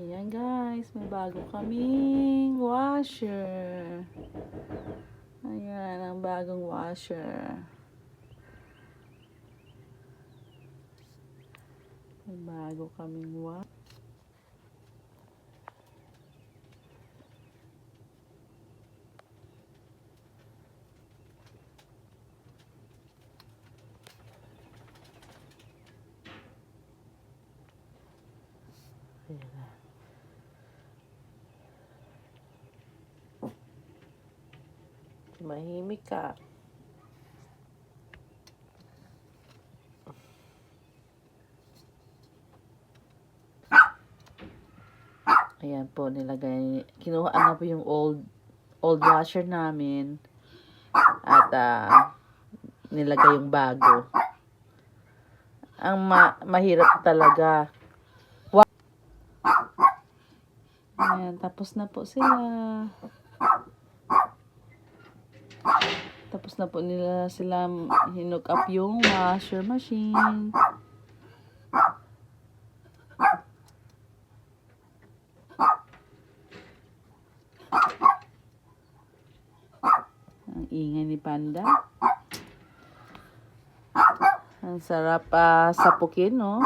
Ayan guys, may bago kaming washer. Ayan, ang bagong washer. May bago kaming washer. Ayan. Mahimik ka. Ayan po, nilagay. Kinuha na po yung old washer namin. At nilagay yung bago. Ang mahirap talaga. Ayan, tapos na po sila. Tapos na po nila sila hinook up yung washer machine. Ang ingay ni Panda. Ang sarap sapukin, no?